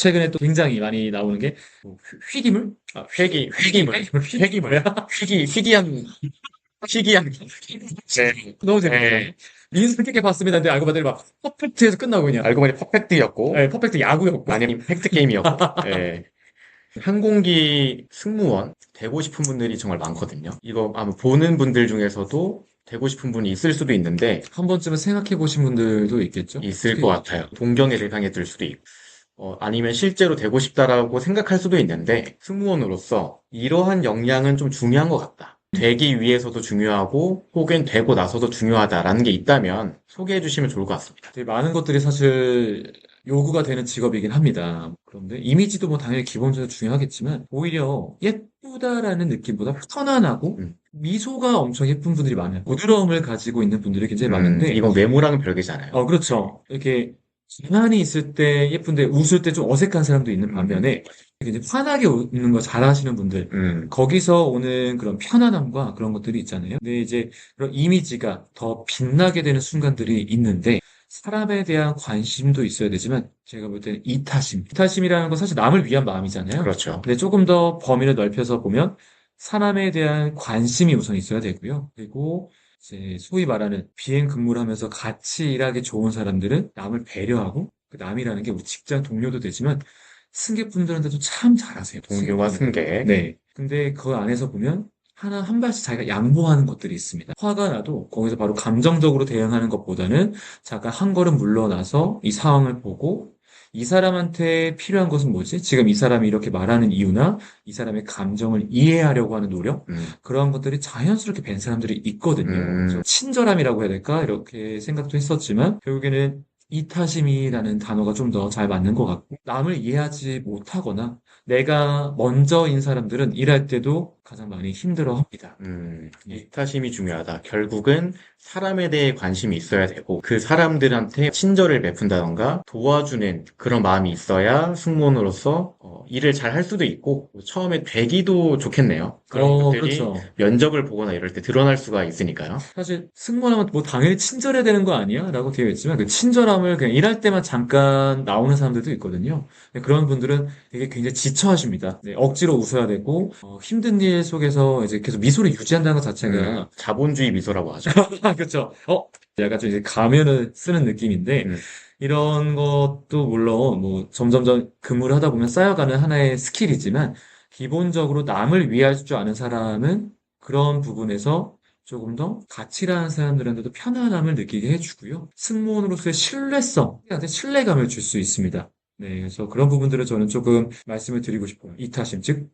최근에 또 굉장히 많이 나오는 게 휘기물? 아, 회기물. 뭐야? 희귀한, 네, 너무 재밌다. 네. 인상깊게 봤습니다. 근데 알고 봤더니 막 퍼펙트에서 끝나고 그냥. 알고 보니 퍼펙트였고, 네, 퍼펙트 야구였고. 아니면 팩트 게임이었고, 예. 항공기 승무원 되고 싶은 분들이 정말 많거든요. 이거 아마 보는 분들 중에서도 되고 싶은 분이 있을 수도 있는데, 한 번쯤은 생각해 보신 분들도 있겠죠? 있을 것 같아요. 동경의 대상에 들 수도 있고, 아니면 실제로 되고 싶다라고 생각할 수도 있는데, 승무원으로서 이러한 역량은 좀 중요한 것 같다. 되기 위해서도 중요하고, 혹은 되고 나서도 중요하다라는 게 있다면 소개해 주시면 좋을 것 같습니다. 되게 많은 것들이 사실 요구가 되는 직업이긴 합니다. 그런데 이미지도 뭐 당연히 기본적으로 중요하겠지만 오히려 예쁘다라는 느낌보다 편안하고 음, 미소가 엄청 예쁜 분들이 많아요. 부드러움을 가지고 있는 분들이 굉장히 많은데 이건 외모랑은 별개잖아요. 그렇죠. 이렇게 가만히 있을 때 예쁜데 웃을 때 좀 어색한 사람도 있는 음, 반면에 이제 환하게 웃는 거 잘하시는 분들 음, 거기서 오는 그런 편안함과 그런 것들이 있잖아요. 근데 이제 그런 이미지가 더 빛나게 되는 순간들이 있는데 사람에 대한 관심도 있어야 되지만 제가 볼 때는 이타심. 이타심이라는 건 사실 남을 위한 마음이잖아요. 그렇죠. 근데 조금 더 범위를 넓혀서 보면 사람에 대한 관심이 우선 있어야 되고요. 그리고 이제 소위 말하는 비행 근무를 하면서 같이 일하기 좋은 사람들은 남을 배려하고 그 남이라는 게 우리 직장 동료도 되지만 승객분들한테도 참 잘하세요. 동료와 승객분들. 승계. 네. 근데 그 안에서 보면 하나 한 발씩 자기가 양보하는 것들이 있습니다. 화가 나도 거기서 바로 감정적으로 대응하는 것보다는 잠깐 한 걸음 물러나서 이 상황을 보고 이 사람한테 필요한 것은 뭐지? 지금 이 사람이 이렇게 말하는 이유나 이 사람의 감정을 이해하려고 하는 노력? 음, 그러한 것들이 자연스럽게 된 사람들이 있거든요. 그래서 음, 친절함이라고 해야 될까? 이렇게 생각도 했었지만 결국에는 이타심이라는 단어가 좀 더 잘 맞는 것 같고 남을 이해하지 못하거나 내가 먼저인 사람들은 일할 때도 가장 많이 힘들어 합니다. 예. 이타심이 중요하다. 결국은 사람에 대해 관심이 있어야 되고, 그 사람들한테 친절을 베푼다던가 도와주는 그런 마음이 있어야 승무원으로서 일을 잘 할 수도 있고, 처음에 되기도 좋겠네요. 그런 것들이 그렇죠. 면접을 보거나 이럴 때 드러날 수가 있으니까요. 사실 승무원하면 뭐 당연히 친절해야 되는 거 아니야? 라고 되어 있지만 그 친절함을 그냥 일할 때만 잠깐 나오는 사람들도 있거든요. 근데 그런 분들은 되게 굉장히 지쳐하십니다. 네, 억지로 웃어야 되고 힘든 일 속에서 이제 계속 미소를 유지한다는 것 자체가 자본주의 미소라고 하죠. 그렇죠. 약간 좀 이제 가면을 쓰는 느낌인데 음, 이런 것도 물론 뭐 점점점 근무를 하다 보면 쌓여가는 하나의 스킬이지만 기본적으로 남을 위할 줄 아는 사람은 그런 부분에서 조금 더 같이 일하는 사람들한테도 편안함을 느끼게 해주고요. 승무원으로서의 신뢰성한테 신뢰감을 줄 수 있습니다. 네, 그래서 그런 부분들을 저는 조금 말씀을 드리고 싶어요. 이타심, 즉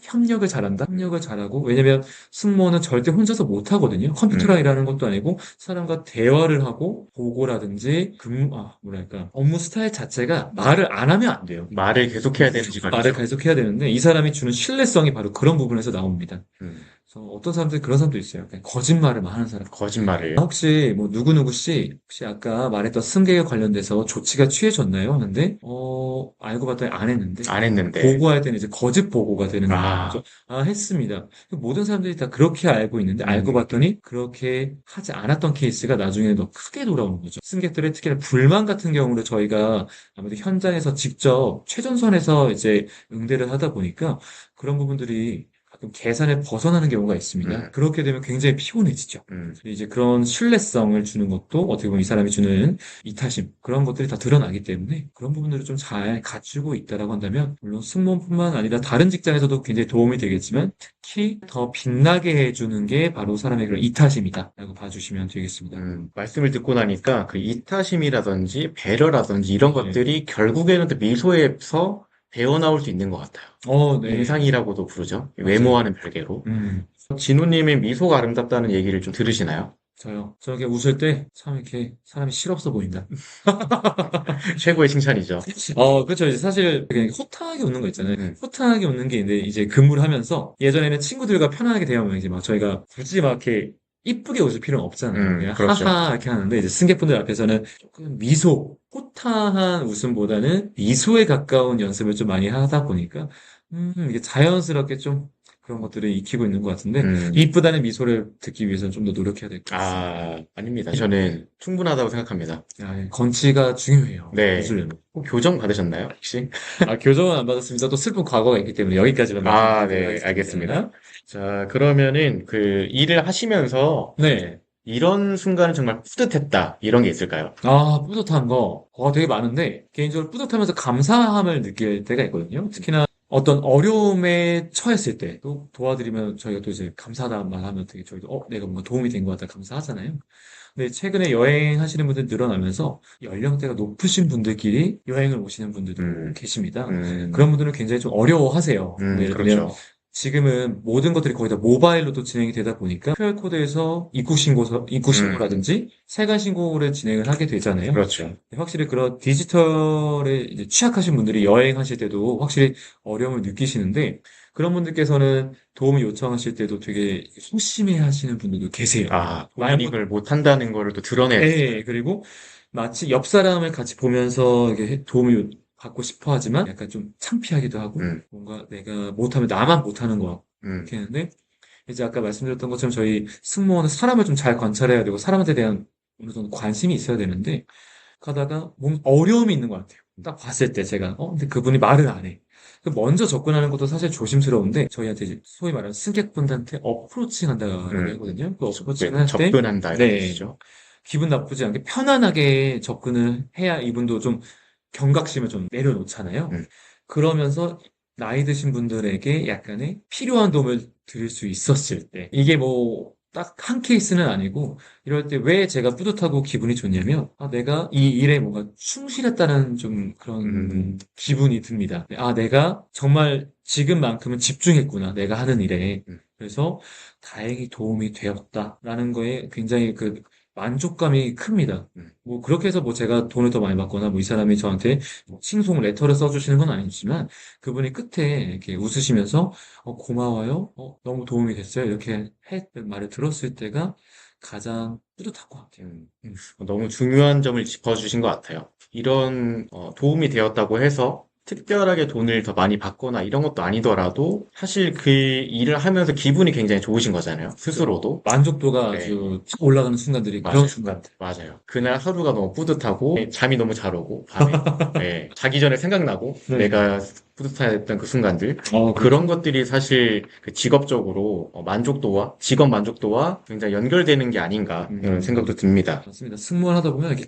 협력을 잘한다? 협력을 잘하고 왜냐면 승무원은 절대 혼자서 못 하거든요. 컴퓨터랑 음, 일하는 것도 아니고 사람과 대화를 하고 보고라든지 뭐랄까 업무 스타일 자체가 말을 안 하면 안 돼요. 말을 계속해야 되는 말을 직업이죠. 계속 해야 되는데 이 사람이 주는 신뢰성이 바로 그런 부분에서 나옵니다. 음, 그래서 어떤 사람들이 그런 사람도 있어요. 그냥 거짓말을 막 하는 사람. 거짓말을. 혹시 뭐 누구누구 씨 혹시 아까 말했던 승객에 관련돼서 조치가 취해졌나요? 하는데 알고 봤더니 안 했는데 안 했는데. 보고할 때는 이제 거짓 보고가 되는 아, 거죠. 아, 했습니다. 모든 사람들이 다 그렇게 알고 있는데 알고 음, 봤더니 그렇게 하지 않았던 케이스가 나중에 더 크게 돌아오는 거죠. 승객들의 특히나 불만 같은 경우를 저희가 아무래도 현장에서 직접 최전선에서 이제 응대를 하다 보니까 그런 부분들이 가끔 계산을 벗어나는 경우가 있습니다. 음, 그렇게 되면 굉장히 피곤해지죠. 음. 이제 그런 신뢰성을 주는 것도 어떻게 보면 이 사람이 주는 이타심 그런 것들이 다 드러나기 때문에 그런 부분들을 좀 잘 갖추고 있다라고 한다면 물론 승무원뿐만 아니라 다른 직장에서도 굉장히 도움이 되겠지만 특히 더 빛나게 해주는 게 바로 사람의 그런 이타심이다라고 봐주시면 되겠습니다. 말씀을 듣고 나니까 그 이타심이라든지 배려라든지 이런 네. 것들이 결국에는 또 미소에서 배어나올 수 있는 것 같아요. 네. 인상이라고도 부르죠. 맞아요. 외모와는 별개로. 음. 진우님의 미소가 아름답다는 얘기를 좀 들으시나요? 저요. 저렇게 웃을 때 참 이렇게 사람이 실없어 보인다. 최고의 칭찬이죠. 그렇죠. 이제 사실 그냥 호탕하게 웃는 거 있잖아요. 음, 호탕하게 웃는 게 이제 근무를 하면서 예전에는 친구들과 편안하게 대화하면 이제 막 저희가 굳이 막 이렇게 이쁘게 웃을 필요는 없잖아요. 그냥 그렇죠. 하하 이렇게 하는데 이제 승객분들 앞에서는 조금 미소, 호탕한 웃음보다는 미소에 가까운 연습을 좀 많이 하다 보니까 이게 자연스럽게 좀 그런 것들을 익히고 있는 것 같은데, 음. 이쁘다는 미소를 듣기 위해서는 좀 더 노력해야 될 것 같습니다. 아닙니다. 저는 충분하다고 생각합니다. 건치가 중요해요. 네. 웃으려면. 꼭 교정 받으셨나요, 혹시? 교정은 안 받았습니다. 또 슬픈 과거가 있기 때문에 여기까지만 말씀드리도록 네, 알겠습니다. 하겠습니다. 자, 그러면은 그 일을 하시면서 네. 이런 순간은 정말 뿌듯했다. 이런 게 있을까요? 뿌듯한 거, 되게 많은데, 개인적으로 뿌듯하면서 감사함을 느낄 때가 있거든요. 특히나 어떤 어려움에 처했을 때, 또 도와드리면 저희가 또 이제 감사하다는 말 하면 되게 저희도, 내가 뭔가 도움이 된 것 같다 감사하잖아요. 근데 최근에 여행하시는 분들 늘어나면서 연령대가 높으신 분들끼리 여행을 오시는 분들도 음, 계십니다. 음, 그런 분들은 굉장히 좀 어려워하세요. 예를 들면 그렇죠. 지금은 모든 것들이 거의 다 모바일로도 진행이 되다 보니까 QR코드에서 입국 신고라든지 세관 신고를 진행을 하게 되잖아요. 그렇죠. 확실히 그런 디지털에 이제 취약하신 분들이 여행하실 때도 확실히 어려움을 느끼시는데 그런 분들께서는 도움을 요청하실 때도 되게 소심해 하시는 분들도 계세요. 본인이 그걸 못한다는 거를 또 드러내야 되잖아요. 그리고 마치 옆 사람을 같이 보면서 이렇게 도움을 받고 싶어 하지만 약간 좀 창피하기도 하고 음, 뭔가 내가 못하면 나만 못하는 거 음, 이렇게 했는데 이제 아까 말씀드렸던 것처럼 저희 승무원은 사람을 좀 잘 관찰해야 되고 사람한테 대한 어느 정도 관심이 있어야 되는데 가다가 뭔가 어려움이 있는 것 같아요. 딱 봤을 때 제가 근데 그분이 말을 안 해. 그 먼저 접근하는 것도 사실 조심스러운데 저희한테 이제 소위 말하는 승객분들한테 어프로칭 한다고 음. 하거든요. 그 어프로칭 할 때 접근한다 이런 네. 뜻이죠. 기분 나쁘지 않게 편안하게 접근을 해야 이분도 좀 경각심을 좀 내려놓잖아요. 음, 그러면서 나이 드신 분들에게 약간의 필요한 도움을 드릴 수 있었을 때, 이게 뭐, 딱 한 케이스는 아니고, 이럴 때 왜 제가 뿌듯하고 기분이 좋냐면, 내가 이 일에 뭔가 충실했다는 좀 그런 음, 기분이 듭니다. 내가 정말 지금만큼은 집중했구나, 내가 하는 일에. 음. 그래서 다행히 도움이 되었다라는 거에 굉장히 그 만족감이 큽니다. 음. 뭐 그렇게 해서 뭐 제가 돈을 더 많이 받거나 뭐 이 사람이 저한테 뭐 칭송 레터를 써주시는 건 아니지만 그분이 끝에 이렇게 웃으시면서 고마워요. 너무 도움이 됐어요. 이렇게 했던 말을 들었을 때가 가장 뿌듯한 것 같아요. 음, 음. 너무 중요한 점을 짚어주신 것 같아요. 이런 도움이 되었다고 해서 특별하게 돈을 더 많이 받거나 이런 것도 아니더라도 사실 그 일을 하면서 기분이 굉장히 좋으신 거잖아요. 스스로도. 만족도가 네, 아주 착 올라가는 순간들이 그런 맞아요. 순간들. 맞아요. 그날 하루가 너무 뿌듯하고 잠이 너무 잘 오고 밤에 자기 전에 생각나고 네. 내가 뿌듯했던 그 순간들 그렇죠. 그런 것들이 사실 그 직업적으로 만족도와 직업 만족도와 굉장히 연결되는 게 아닌가 이런 생각도 듭니다. 맞습니다. 승무원 하다 보면 이렇게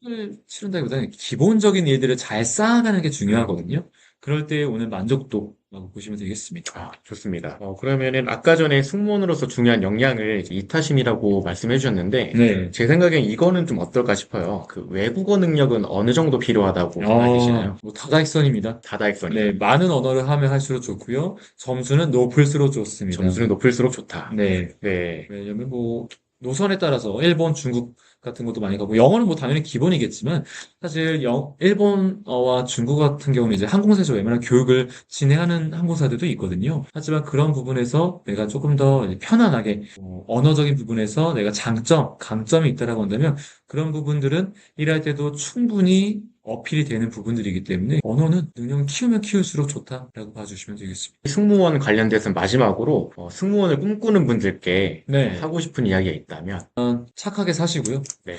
을 치른다기보다는 기본적인 일들을 잘 쌓아가는 게 중요하거든요. 그럴 때 오는 만족도라고 보시면 되겠습니다. 좋습니다. 그러면은 아까 전에 승무원으로서 중요한 역량을 이제 이타심이라고 말씀해 주셨는데 네. 제 생각엔 이거는 좀 어떨까 싶어요. 그 외국어 능력은 어느 정도 필요하다고 생각하시나요? 뭐 다다익선입니다. 다다익선이. 네, 많은 언어를 하면 할수록 좋고요. 점수는 높을수록 좋습니다. 점수는 높을수록 좋다. 네. 네. 왜냐면 뭐 노선에 따라서 일본, 중국 같은 것도 많이 가고 영어는 뭐 당연히 기본이겠지만 사실 일본어와 중국어 같은 경우는 이제 항공사에서 웬만한 교육을 진행하는 항공사들도 있거든요. 하지만 그런 부분에서 내가 조금 더 이제 편안하게 언어적인 부분에서 내가 강점이 있다라고 한다면 그런 부분들은 일할 때도 충분히 어필이 되는 부분들이기 때문에 언어는 능력을 키우면 키울수록 좋다라고 봐주시면 되겠습니다. 승무원 관련돼서 마지막으로 승무원을 꿈꾸는 분들께 네. 하고 싶은 이야기가 있다면 착하게 사시고요. 네.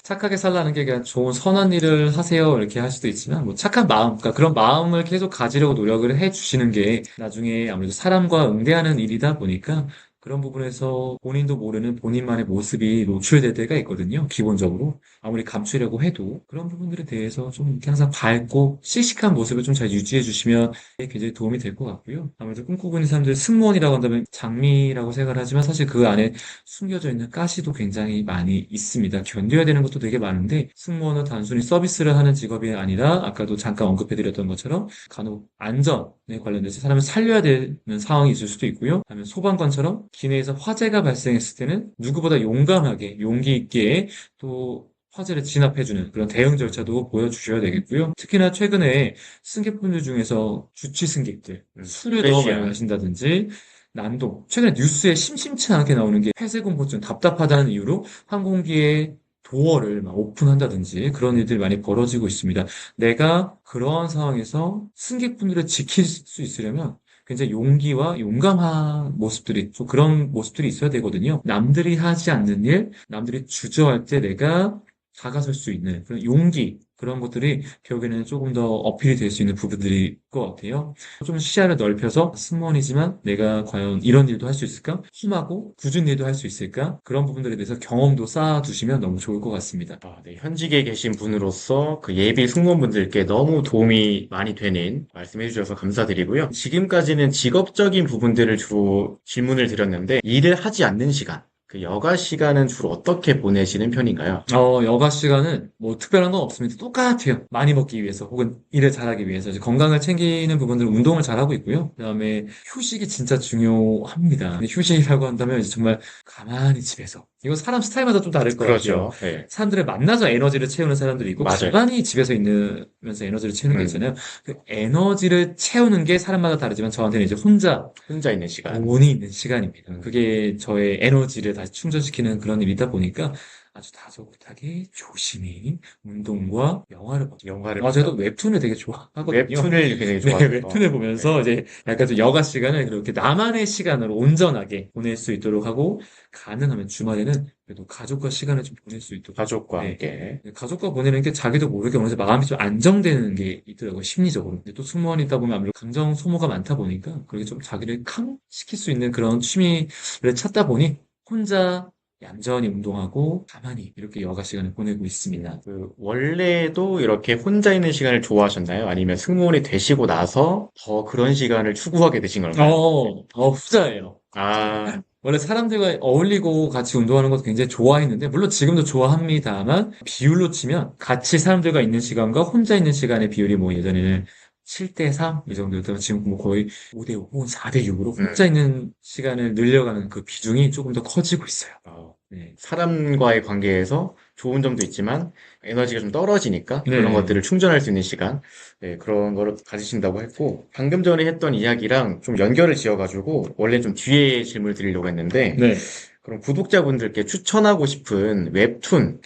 착하게 살라는 게 그냥 좋은 선한 일을 하세요. 이렇게 할 수도 있지만, 뭐 착한 마음, 그러니까 그런 마음을 계속 가지려고 노력을 해 주시는 게 나중에 아무래도 사람과 응대하는 일이다 보니까 그런 부분에서 본인도 모르는 본인만의 모습이 노출될 때가 있거든요. 기본적으로. 아무리 감추려고 해도 그런 부분들에 대해서 좀 이렇게 항상 밝고 씩씩한 모습을 좀 잘 유지해 주시면 굉장히 도움이 될 것 같고요. 아무래도 꿈꾸고 있는 사람들 승무원이라고 한다면 장미라고 생각을 하지만 사실 그 안에 숨겨져 있는 가시도 굉장히 많이 있습니다. 견뎌야 되는 것도 되게 많은데 승무원은 단순히 서비스를 하는 직업이 아니라 아까도 잠깐 언급해드렸던 것처럼 간혹 안전에 관련돼서 사람을 살려야 되는 상황이 있을 수도 있고요. 아니면 소방관처럼 기내에서 화재가 발생했을 때는 누구보다 용감하게 용기 있게 또 화재를 진압해주는 그런 대응 절차도 보여주셔야 되겠고요. 특히나 최근에 승객분들 중에서 주치 승객들 술을 너무 많이 프레시한. 마신다든지 난동. 최근에 뉴스에 심심치 않게 나오는 게 폐쇄공포증 답답하다는 이유로 항공기에 도어를 막 오픈한다든지 그런 일들이 많이 벌어지고 있습니다. 내가 그러한 상황에서 승객분들을 지킬 수 있으려면 굉장히 용기와 용감한 모습들이, 좀 그런 모습들이 있어야 되거든요. 남들이 하지 않는 일, 남들이 주저할 때 내가 다가설 수 있는 그런 용기, 그런 것들이 결국에는 조금 더 어필이 될 수 있는 부분들일 것 같아요. 좀 시야를 넓혀서 승무원이지만 내가 과연 이런 일도 할 수 있을까? 험하고 굳은 일도 할 수 있을까? 그런 부분들에 대해서 경험도 쌓아두시면 너무 좋을 것 같습니다. 네, 현직에 계신 분으로서 그 예비 승무원분들께 너무 도움이 많이 되는 말씀해 주셔서 감사드리고요. 지금까지는 직업적인 부분들을 주로 질문을 드렸는데, 일을 하지 않는 시간, 그 여가 시간은 주로 어떻게 보내시는 편인가요? 여가 시간은 뭐 특별한 건 없습니다. 똑같아요. 많이 먹기 위해서 혹은 일을 잘하기 위해서 이제 건강을 챙기는 부분들은 운동을 잘하고 있고요. 그다음에 휴식이 진짜 중요합니다. 근데 휴식이라고 한다면 이제 정말 가만히 집에서 이거 사람 스타일마다 좀 다를 것 같아요. 그러죠. 네, 사람들을 만나서 에너지를 채우는 사람들이 있고 맞아요. 가만히 집에서 있으면서 에너지를 채우는 게 있잖아요. 그 에너지를 채우는 게 사람마다 다르지만 저한테는 이제 혼자 혼자 있는 시간. 돈이 있는 시간입니다. 음, 그게 저의 에너지를 다시 충전시키는 그런 일이다 보니까 아주 다소곳하게 조심히 운동과 영화를 보죠. 영화를 저도 본다. 웹툰을 되게 좋아하거든요. 웹툰을 굉장히 네, 좋아해서. 웹툰을 보면서 이제 약간 좀 여가 시간을 그렇게 나만의 시간으로 온전하게 보낼 수 있도록 하고, 가능하면 주말에는 그래도 가족과 시간을 좀 보낼 수 있도록. 가족과 네. 함께. 가족과 보내는 게 자기도 모르게 어느새 마음이 좀 안정되는 게 있더라고요, 심리적으로. 근데 또 승무원이다 보면 아무래도 감정 소모가 많다 보니까 그렇게 좀 자기를 시킬 수 있는 그런 취미를 찾다 보니 혼자 얌전히 운동하고 가만히 이렇게 여가 시간을 보내고 있습니다. 그 원래도 이렇게 혼자 있는 시간을 좋아하셨나요? 아니면 승무원이 되시고 나서 더 그런 시간을 추구하게 되신 건가요? 후자예요. 아, 원래 사람들과 어울리고 같이 운동하는 것도 굉장히 좋아했는데, 물론 지금도 좋아합니다만, 비율로 치면 같이 사람들과 있는 시간과 혼자 있는 시간의 비율이 뭐 예전에는 7대 3 이 정도였다면 지금 뭐 거의 5대 5 혹은 4대 6으로 혼자 있는 시간을 늘려가는 그 비중이 조금 더 커지고 있어요. 어, 네. 사람과의 관계에서 좋은 점도 있지만 에너지가 좀 떨어지니까 그런 네. 것들을 충전할 수 있는 시간, 네, 그런 거를 가지신다고 했고 방금 전에 했던 이야기랑 좀 연결을 지어가지고 원래 좀 뒤에 질문을 드리려고 했는데 네. 그럼 구독자분들께 추천하고 싶은 웹툰.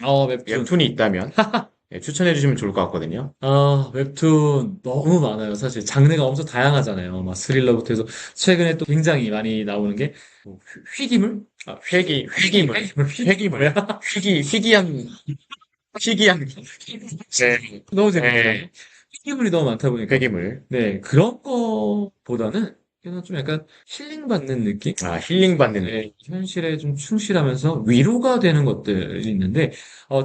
웹툰이 있다면 네, 추천해 주시면 좋을 것 같거든요. 웹툰 너무 많아요. 사실 장르가 엄청 다양하잖아요. 막 스릴러부터 해서 최근에 또 굉장히 많이 나오는 게 뭐 휘기물? 회기물, 뭐야? 희귀한, 네, 너무 재밌어요. 네, 휘기물이 너무 많다 보니까 회기물. 네, 그런 거보다는 그냥 좀 약간 힐링 받는 느낌? 아, 힐링 받는 느낌. 네, 현실에 좀 충실하면서 위로가 되는 것들이 있는데,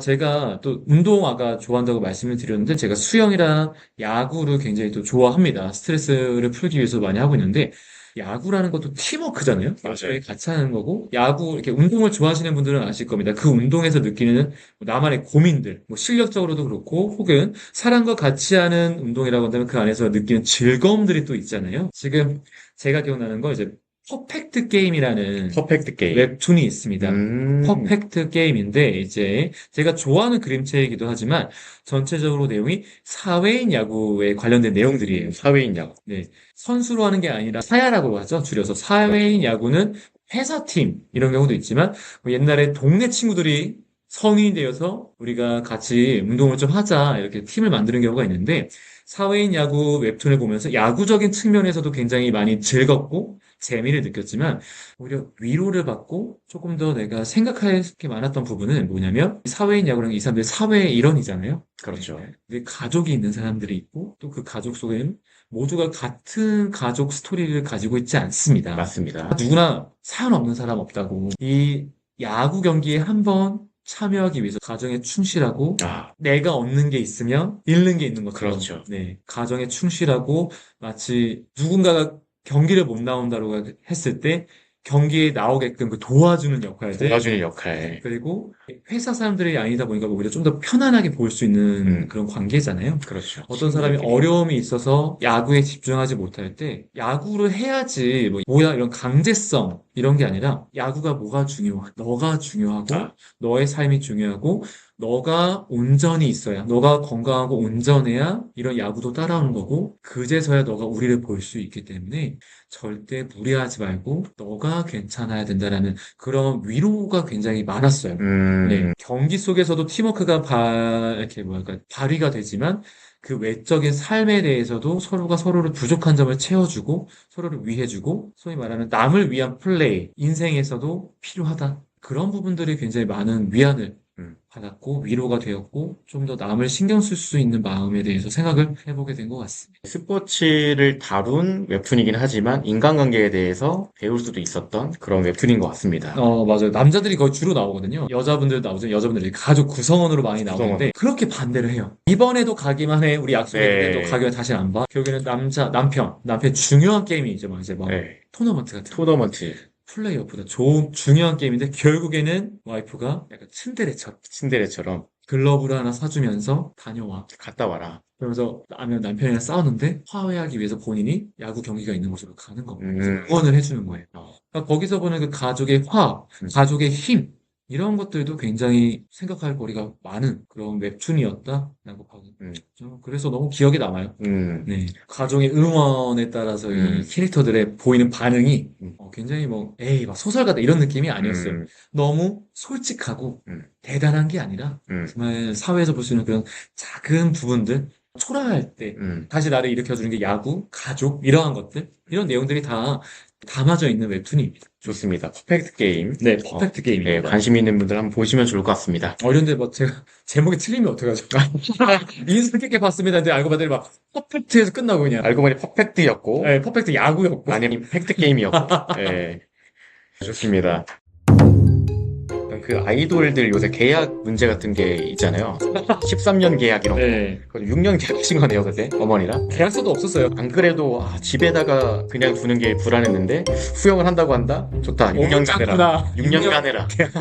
제가 또 운동 아까 좋아한다고 말씀을 드렸는데, 제가 수영이랑 야구를 굉장히 또 좋아합니다. 스트레스를 풀기 위해서 많이 하고 있는데, 야구라는 것도 팀워크잖아요. 맞아요. 같이 하는 거고, 야구, 이렇게 운동을 좋아하시는 분들은 아실 겁니다. 그 운동에서 느끼는 나만의 고민들, 뭐 실력적으로도 그렇고, 혹은 사람과 같이 하는 운동이라고 한다면 그 안에서 느끼는 즐거움들이 또 있잖아요. 지금 제가 기억나는 거 이제 퍼펙트 게임이라는 퍼펙트 게임. 웹툰이 있습니다. 음, 퍼펙트 게임인데 이제 제가 좋아하는 그림체이기도 하지만 전체적으로 내용이 사회인 야구에 관련된 내용들이에요. 사회인 야구. 네. 선수로 하는 게 아니라 사야라고 하죠. 줄여서 사회인 야구는 회사팀 이런 경우도 있지만 뭐 옛날에 동네 친구들이 성인이 되어서 우리가 같이 운동을 좀 하자 이렇게 팀을 만드는 경우가 있는데 사회인 야구 웹툰을 보면서 야구적인 측면에서도 굉장히 많이 즐겁고 재미를 느꼈지만 오히려 위로를 받고 조금 더 내가 생각할 게 많았던 부분은 뭐냐면 사회인 야구라는 이 사람들 사회의 일원이잖아요. 그렇죠. 근데 가족이 있는 사람들이 있고 또 그 가족 속에는 모두가 같은 가족 스토리를 가지고 있지 않습니다. 맞습니다. 누구나 사연 없는 사람 없다고. 이 야구 경기에 한 번 참여하기 위해서 가정에 충실하고 아, 내가 얻는 게 있으면 잃는 게 있는 것처럼. 그렇죠. 네. 가정에 충실하고 마치 누군가가 경기를 못 나온다고 했을 때 경기에 나오게끔 그 도와주는 역할들. 도와주는 역할. 그리고 회사 사람들이 아니다 보니까 오히려 좀 더 편안하게 볼 수 있는 음. 그런 관계잖아요. 그렇죠. 어떤 사람이 친구들끼리. 어려움이 있어서 야구에 집중하지 못할 때 야구를 해야지 뭐 뭐야 이런 강제성 이런 게 아니라 야구가 뭐가 중요해? 너가 중요하고 아, 너의 삶이 중요하고 너가 온전히 있어야 너가 건강하고 온전해야 이런 야구도 따라오는 거고 그제서야 너가 우리를 볼 수 있기 때문에 절대 무리하지 말고 너가 괜찮아야 된다라는 그런 위로가 굉장히 많았어요. 네, 경기 속에서도 팀워크가 이렇게 뭐랄까, 발휘가 되지만, 그 외적인 삶에 대해서도 서로가 서로를 부족한 점을 채워주고 서로를 위해주고 소위 말하는 남을 위한 플레이, 인생에서도 필요하다. 그런 부분들이 굉장히 많은 위안을 받았고 위로가 되었고 좀 더 남을 신경 쓸 수 있는 마음에 대해서 생각을 해보게 된 것 같습니다. 스포츠를 다룬 웹툰이긴 하지만 인간관계에 대해서 배울 수도 있었던 그런 웹툰인 것 같습니다. 맞아요. 남자들이 거의 주로 나오거든요. 여자분들 나오죠. 여자분들이 가족 구성원으로 많이 나오는데 그렇게 반대를 해요. 이번에도 가기만 해. 우리 약속했는데 네. 또 가기만 다시 안 봐. 결국에는 남편 중요한 게임이 이제 막 네. 토너먼트 같은 거. 토너먼트, 플레이오프다. 좋은 중요한 게임인데 결국에는 와이프가 약간 츤데레처럼 신데레처럼 글러브를 하나 사주면서 다녀와. 갔다 와라. 그러면서 남편이랑 싸웠는데 화해하기 위해서 본인이 야구 경기가 있는 곳으로 가는 겁니다. 그래서 음. 응원을 해주는 거예요. 어. 그러니까 거기서 보는 그 가족의 가족의 힘 이런 것들도 굉장히 생각할 거리가 많은 그런 웹툰이었다라고 봐요. 그래서 너무 기억에 남아요. 네. 가족의 응원에 따라서 이 캐릭터들의 보이는 반응이 굉장히 에이, 막 소설 같다 이런 느낌이 아니었어요. 너무 솔직하고 대단한 게 아니라 정말 사회에서 볼 수 있는 그런 작은 부분들, 초라할 때 다시 나를 일으켜주는 게 야구, 가족, 이러한 것들, 이런 내용들이 다 담아져 있는 웹툰입니다. 좋습니다. 퍼펙트 게임. 네, 퍼펙트 네, 게임입니다. 관심 있는 분들 한번 보시면 좋을 것 같습니다. 이런데 제가 제목이 틀리면 어떡하죠? 인상 깊게 봤습니다. 근데 알고 봤더니 막 퍼펙트에서 끝나고 그냥. 알고 보니 퍼펙트였고, 네, 퍼펙트 야구였고. 아니면 팩트 게임이었고, 네. 좋습니다. 그 아이돌들 요새 계약 문제 같은 게 있잖아요. 13년 계약 이런 거. 네. 6년 계약하신 거네요, 그때? 어머니랑? 계약서도 없었어요. 안 그래도 집에다가 그냥 두는 게 불안했는데 후영을 한다고 한다? 좋다. 6년간 해라. 6년간 해라. 계약